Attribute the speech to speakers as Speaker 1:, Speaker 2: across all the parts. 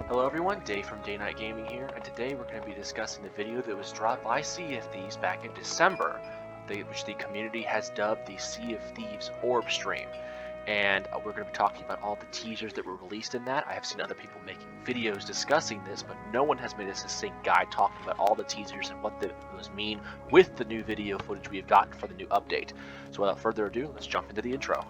Speaker 1: Hello everyone, Dave from Day Night Gaming here, and today we're going to be discussing the video that was dropped by Sea of Thieves back in December, which the community has dubbed the Sea of Thieves Orb Stream. And we're going to be talking about all the teasers that were released in that. I have seen other people making videos discussing this, but no one has made a succinct guide talking about all the teasers and what those mean with the new video footage we have gotten for the new update. So without further ado, let's jump into the intro.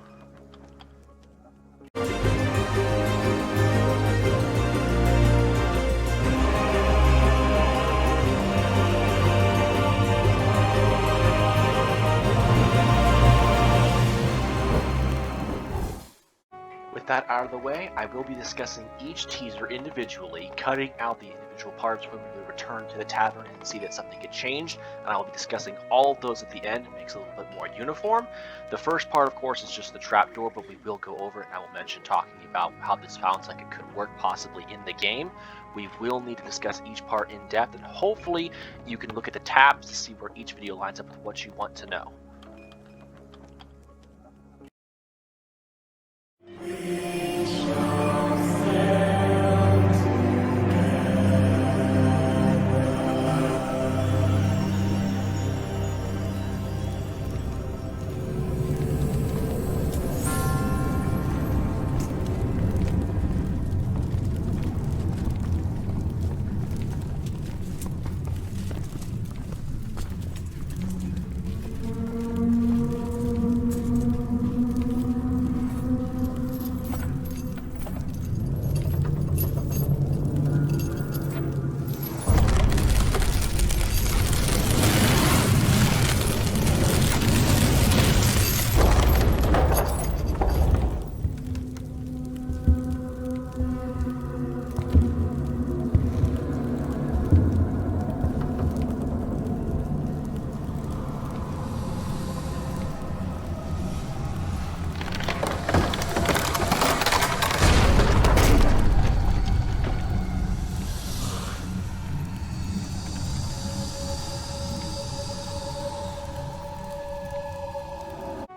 Speaker 1: With that out of the way, I will be discussing each teaser individually, cutting out the individual parts when we return to the tavern and see that something had changed, and I will be discussing all of those at the end. It makes it a little bit more uniform. The first part, of course, is just the trapdoor, but we will go over it, and I will mention talking about how this sounds like it could work possibly in the game. We will need to discuss each part in depth, and hopefully you can look at the tabs to see where each video lines up with what you want to know.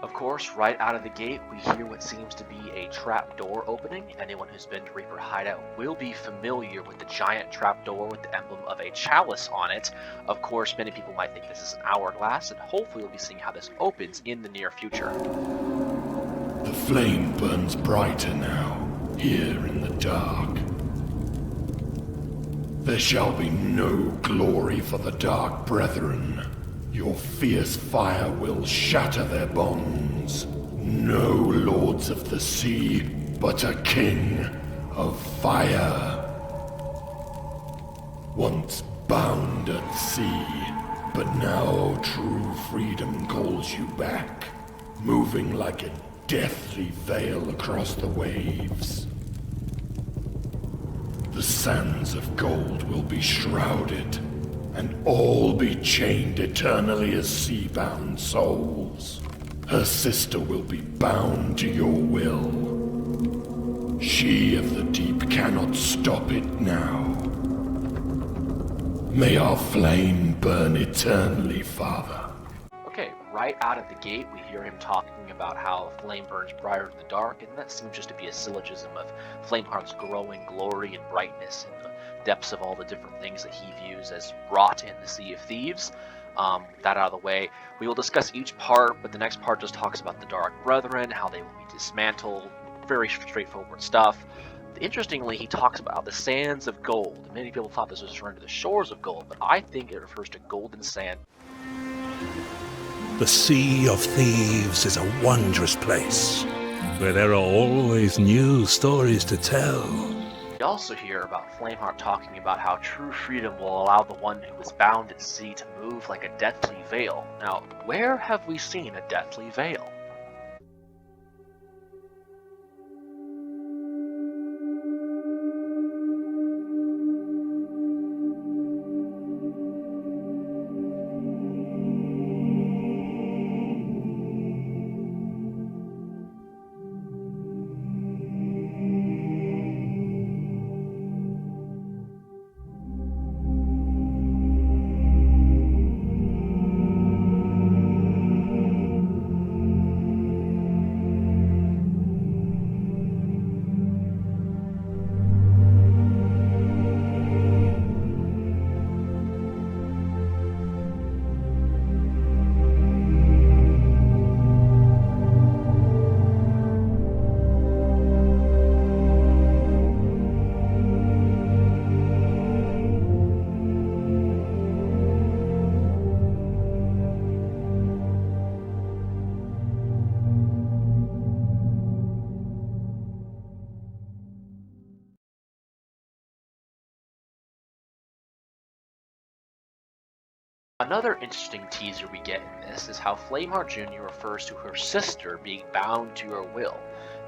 Speaker 1: Of course, right out of the gate, we hear what seems to be a trapdoor opening. Anyone who's been to Reaper Hideout will be familiar with the giant trapdoor with the emblem of a chalice on it. Of course, many people might think this is an hourglass, and hopefully we'll be seeing how this opens in the near future.
Speaker 2: The flame burns brighter now, here in the dark. There shall be no glory for the Dark Brethren. Your fierce fire will shatter their bonds. No lords of the sea, but a king of fire. Once bound at sea, but now true freedom calls you back, moving like a deathly veil across the waves. The sands of gold will be shrouded, and all be chained eternally as sea-bound souls. Her sister will be bound to your will. She of the deep cannot stop it now. May our flame burn eternally, Father.
Speaker 1: Okay, right out of the gate, we hear him talking about how a flame burns brighter in the dark, and that seems just to be a syllogism of Flameheart's growing glory and brightness in the depths of all the different things that he views as wrought in the Sea of Thieves. That out of the way, we will discuss each part, but the next part just talks about the Dark Brethren, how they will be dismantled, very straightforward stuff. Interestingly, he talks about the sands of gold. Many people thought this was referring to the shores of gold, but I think it refers to golden sand.
Speaker 3: The Sea of Thieves is a wondrous place, where there are always new stories to tell.
Speaker 1: We also hear about Flameheart talking about how true freedom will allow the one who is bound at sea to move like a deathly veil. Now, where have we seen a deathly veil? Another interesting teaser we get in this is how Flameheart Jr. refers to her sister being bound to her will.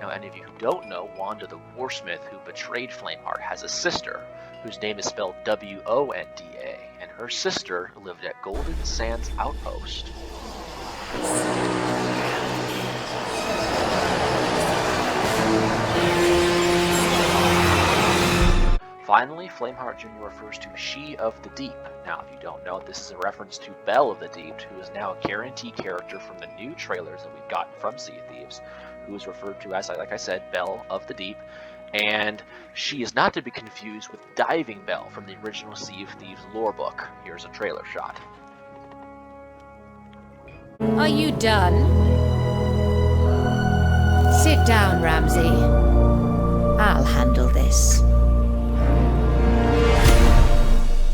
Speaker 1: Now, any of you who don't know, Wanda the Warsmith, who betrayed Flameheart, has a sister whose name is spelled Wonda, and her sister lived at Golden Sands Outpost. Finally, Flameheart Jr. refers to Sea of the Deep. Now, if you don't know, this is a reference to Belle of the Deep, who is now a guaranteed character from the new trailers that we've gotten from Sea of Thieves, who is referred to as, like I said, Belle of the Deep. And she is not to be confused with Diving Belle from the original Sea of Thieves lore book. Here's a trailer shot.
Speaker 4: Are you done? Sit down, Ramsey. I'll handle this.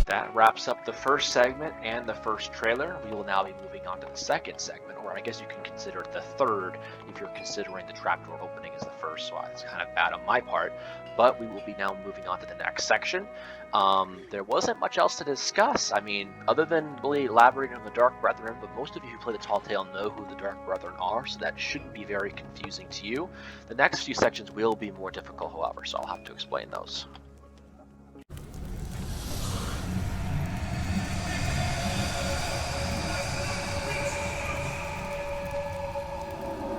Speaker 1: That wraps up the first segment and the first trailer. We will now be moving on to the second segment, or I guess you can consider it the third if you're considering the Trapdoor opening as the first, so it's kind of bad on my part. But we will be now moving on to the next section. There wasn't much else to discuss. I mean, other than really elaborating on the Dark Brethren, but most of you who play the Tall Tale know who the Dark Brethren are, so that shouldn't be very confusing to you. The next few sections will be more difficult, however, so I'll have to explain those.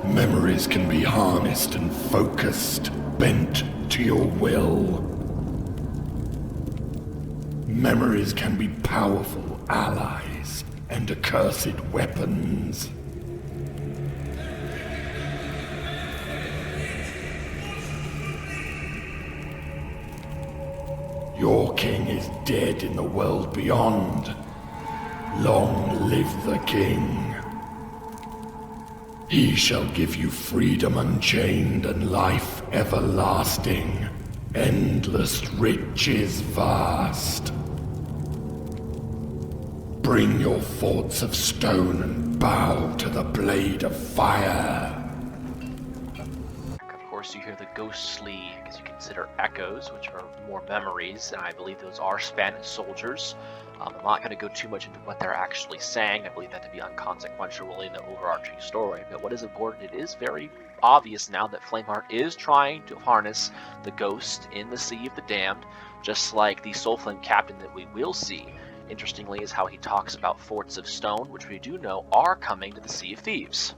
Speaker 2: Memories can be harnessed and focused, bent to your will. Memories can be powerful allies and accursed weapons. Your king is dead in the world beyond. Long live the king. He shall give you freedom unchained and life everlasting, endless riches vast. Bring your forts of stone and bow to the blade of fire.
Speaker 1: Of course, you hear the ghostly, I guess you consider echoes, which are more memories, and I believe those are Spanish soldiers. I'm not going to go too much into what they're actually saying. I believe that to be inconsequential really in the overarching story. But what is important, it is very obvious now that Flameheart is trying to harness the ghost in the Sea of the Damned, just like the Soulflame captain that we will see. Interestingly is how he talks about forts of stone, which we do know are coming to the Sea of Thieves.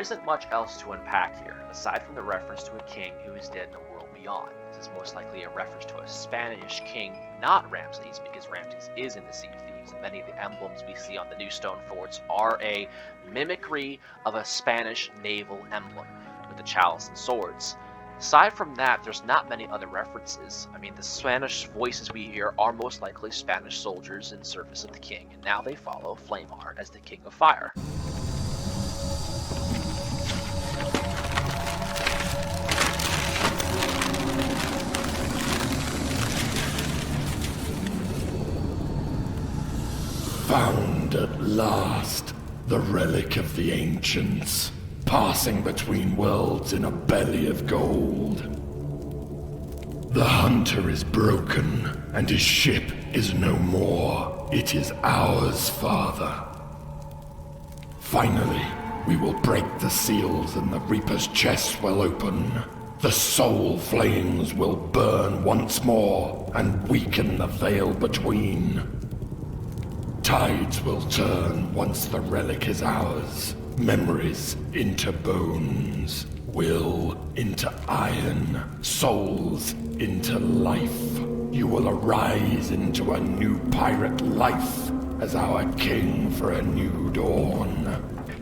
Speaker 1: Isn't much else to unpack here, aside from the reference to a king who is dead in the world beyond. This is most likely a reference to a Spanish king, not Ramses, because Ramses is in the Sea of Thieves, and many of the emblems we see on the new stone forts are a mimicry of a Spanish naval emblem, with the chalice and swords. Aside from that, there's not many other references. I mean, the Spanish voices we hear are most likely Spanish soldiers in service of the king, and now they follow Flameheart as the King of Fire.
Speaker 2: Found at last, the relic of the ancients, passing between worlds in a belly of gold. The hunter is broken, and his ship is no more. It is ours, Father. Finally, we will break the seals and the Reaper's chest will open. The soul flames will burn once more and weaken the veil between. Tides will turn once the relic is ours. Memories into bones. Will into iron. Souls into life. You will arise into a new pirate life as our king for a new dawn.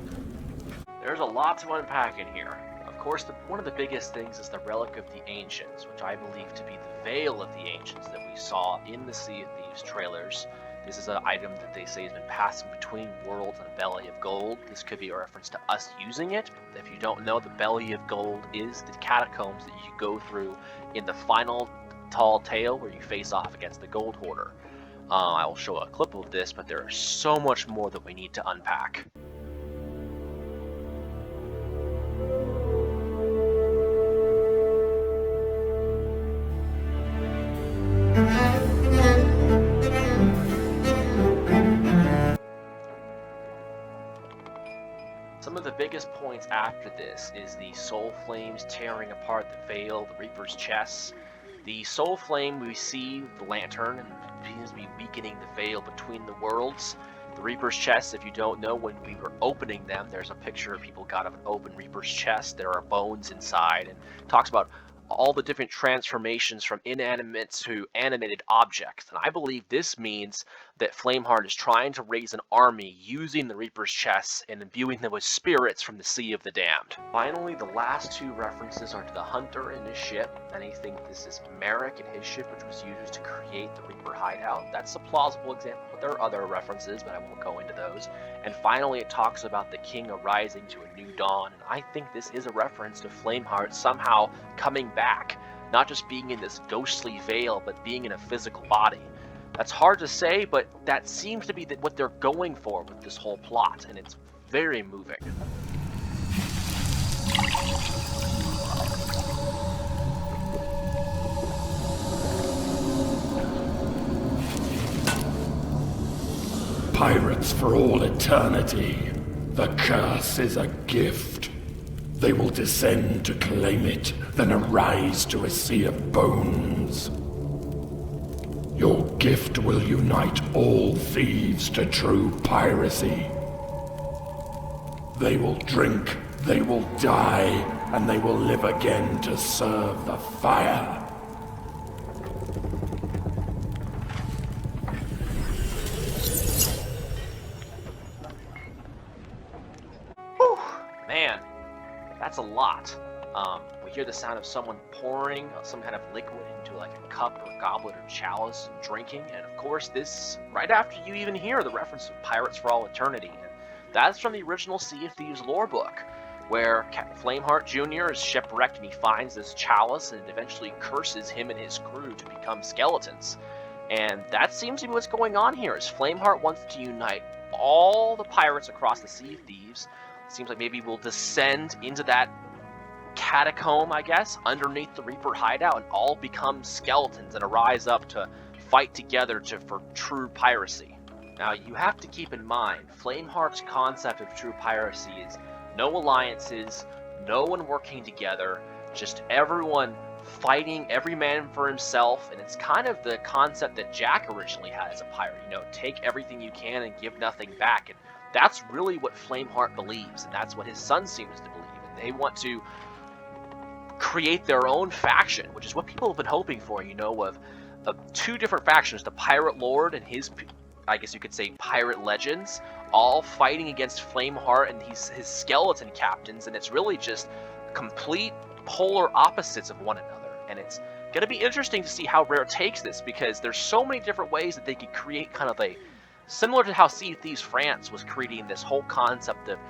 Speaker 1: There's a lot to unpack in here. Of course, one of the biggest things is the Relic of the Ancients, which I believe to be the Veil of the Ancients that we saw in the Sea of Thieves trailers. This is an item that they say has been passing between worlds and Belly of Gold. This could be a reference to us using it. If you don't know, the Belly of Gold is the catacombs that you go through in the final tall tale where you face off against the Gold Hoarder. I will show a clip of this, but there is so much more that we need to unpack. Some of the biggest points after this is the soul flames tearing apart the veil, the Reaper's chest. The soul flame, we see the lantern and seems to be weakening the veil between the worlds. The Reaper's chest, if you don't know, when we were opening them, there's a picture people got of an open Reaper's chest. There are bones inside, and it talks about all the different transformations from inanimate to animated objects. And I believe this means that Flameheart is trying to raise an army using the Reaper's chests and imbuing them with spirits from the Sea of the Damned. Finally, the last two references are to the Hunter and his ship. Many think this is Merrick and his ship, which was used to create the Reaper hideout. That's a plausible example, but there are other references, but I won't go into those. And finally, it talks about the king arising to a new dawn, and I think this is a reference to Flameheart somehow coming back, not just being in this ghostly veil, but being in a physical body. That's hard to say, but that seems to be what they're going for with this whole plot, and it's very moving.
Speaker 2: Pirates for all eternity. The curse is a gift. They will descend to claim it, then arise to a sea of bones. Your gift will unite all thieves to true piracy. They will drink, they will die, and they will live again to serve the fire.
Speaker 1: Whew, man, that's a lot. We hear the sound of someone pouring some kind of liquid into like a cup or goblet or chalice and drinking, and of course this right after you even hear the reference of Pirates for All Eternity, and that's from the original Sea of Thieves lore book, where Flameheart Jr. is shipwrecked and he finds this chalice and it eventually curses him and his crew to become skeletons. And that seems to be what's going on here, is Flameheart wants to unite all the pirates across the Sea of Thieves. It seems like maybe we'll descend into that catacomb, I guess, underneath the Reaper hideout and all become skeletons and arise up to fight together for true piracy. Now, you have to keep in mind, Flameheart's concept of true piracy is no alliances, no one working together, just everyone fighting, every man for himself, and it's kind of the concept that Jack originally had as a pirate, take everything you can and give nothing back, and that's really what Flameheart believes, and that's what his son seems to believe, and they want to create their own faction, which is what people have been hoping for, of two different factions, the Pirate Lord and his, I guess you could say, pirate legends, all fighting against Flameheart and his skeleton captains, and it's really just complete polar opposites of one another. And it's going to be interesting to see how Rare takes this, because there's so many different ways that they could create kind of a, similar to how Sea of Thieves France was creating this whole concept of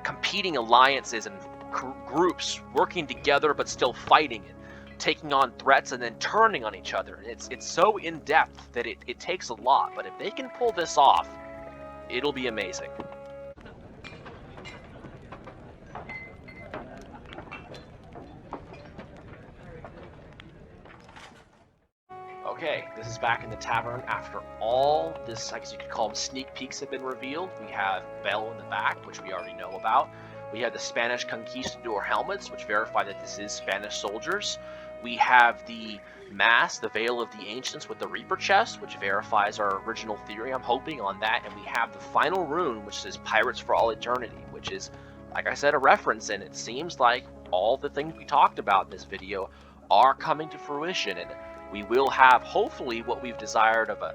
Speaker 1: competing alliances and groups working together but still fighting and taking on threats and then turning on each other. It's so in-depth that it takes a lot, but if they can pull this off, it'll be amazing. Okay, this is back in the tavern after all this, I guess you could call them sneak peeks have been revealed. We have Bell in the back, which we already know about. We have the Spanish Conquistador helmets, which verify that this is Spanish soldiers. We have the mask, the Veil of the Ancients with the Reaper chest, which verifies our original theory, I'm hoping, on that. And we have the final rune, which says Pirates for All Eternity, which is, like I said, a reference, and it seems like all the things we talked about in this video are coming to fruition, and we will have, hopefully, what we've desired of a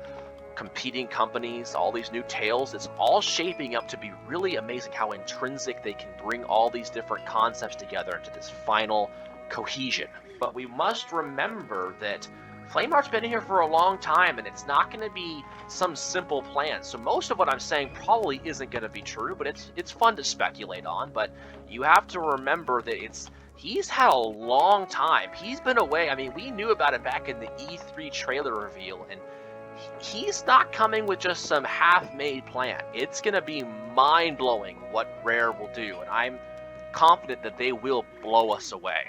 Speaker 1: competing companies, all these new tales. It's all shaping up to be really amazing how intrinsic they can bring all these different concepts together into this final cohesion. But we must remember that Flameheart's been here for a long time, and it's not going to be some simple plan. So most of what I'm saying probably isn't going to be true, but it's fun to speculate on. But you have to remember that he's had a long time. He's been away. I mean, we knew about it back in the E3 trailer reveal, and he's not coming with just some half-made plan. It's going to be mind-blowing what Rare will do, and I'm confident that they will blow us away.